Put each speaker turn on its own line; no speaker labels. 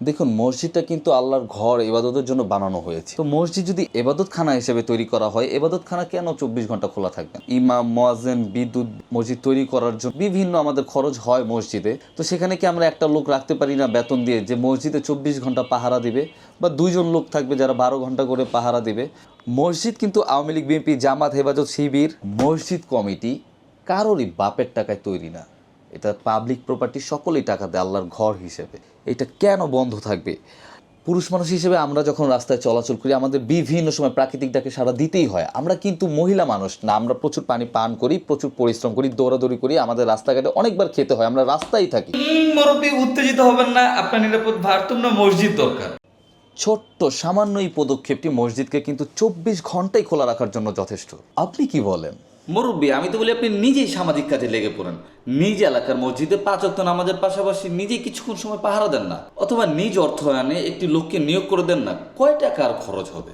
দেখুন, মসজিদটা কিন্তু আল্লাহর ঘর, ইবাদতের জন্য বানানো হয়েছে। তো মসজিদ যদি ইবাদতখানা হিসেবে তৈরি করা হয়, ইবাদতখানা কেন 24 ঘন্টা খোলা থাকবে? ইমাম, মুয়াজ্জিন, বিদ্যুৎ, মসজিদ তৈরি করার জন্য বিভিন্ন আমাদের খরচ হয় মসজিদে। তো সেখানে কি আমরা একটা লোক রাখতে পারি না বেতন দিয়ে, যে মসজিদে 24 ঘন্টা পাহারা দিবে? বা 2জন লোক থাকবে যারা 12 ঘন্টা করে পাহারা দিবে? মসজিদ কিন্তু আওয়ামী লীগ, বিএনপি, জামাত, হেফাজত শিবির, মসজিদ কমিটি কারোরই বাপের টাকায় তৈরি না। এটা পাবলিক প্রপার্টি, সকলেই টাকা দেয় আল্লাহর ঘর হিসেবে। এটা কেন বন্ধ থাকবে? পুরুষ মানুষ হিসেবে আমরা যখন রাস্তায় চলাচল করি, আমাদের বিভিন্ন সময় প্রাকৃতিক ডাকে সাড়া দিতেই হয়। আমরা কিন্তু মহিলা মানুষ না, আমরা প্রচুর পানি পান করি, প্রচুর পরিশ্রম করি, দৌড়াদৌড়ি করি, আমাদের রাস্তাঘাটে অনেকবার খেতে হয়, আমরা রাস্তায় থাকি।
মুরব্বী উত্তেজিত হবেন না, আপনার নিরাপদ ভারসাম্য মসজিদ দরকার।
ছোট্ট সামান্য এই পদক্ষেপটি মসজিদকে কিন্তু 24 ঘন্টাই খোলা রাখার জন্য যথেষ্ট। আপনি কি বলেন?
মুরব্বী, আমি তো বলি আপনি নিজেই সামাজিক কাজে লেগে পড়েন। নিজ এলাকার মসজিদে 5 ওয়াক্ত নামাজের পাশাপাশি নিজেই কিছুক্ষণ সময় পাহারা দেন না, অথবা নিজ অর্থায়নে একটি লোককে নিয়োগ করে দেন না। কয় টাকা আর খরচ হবে?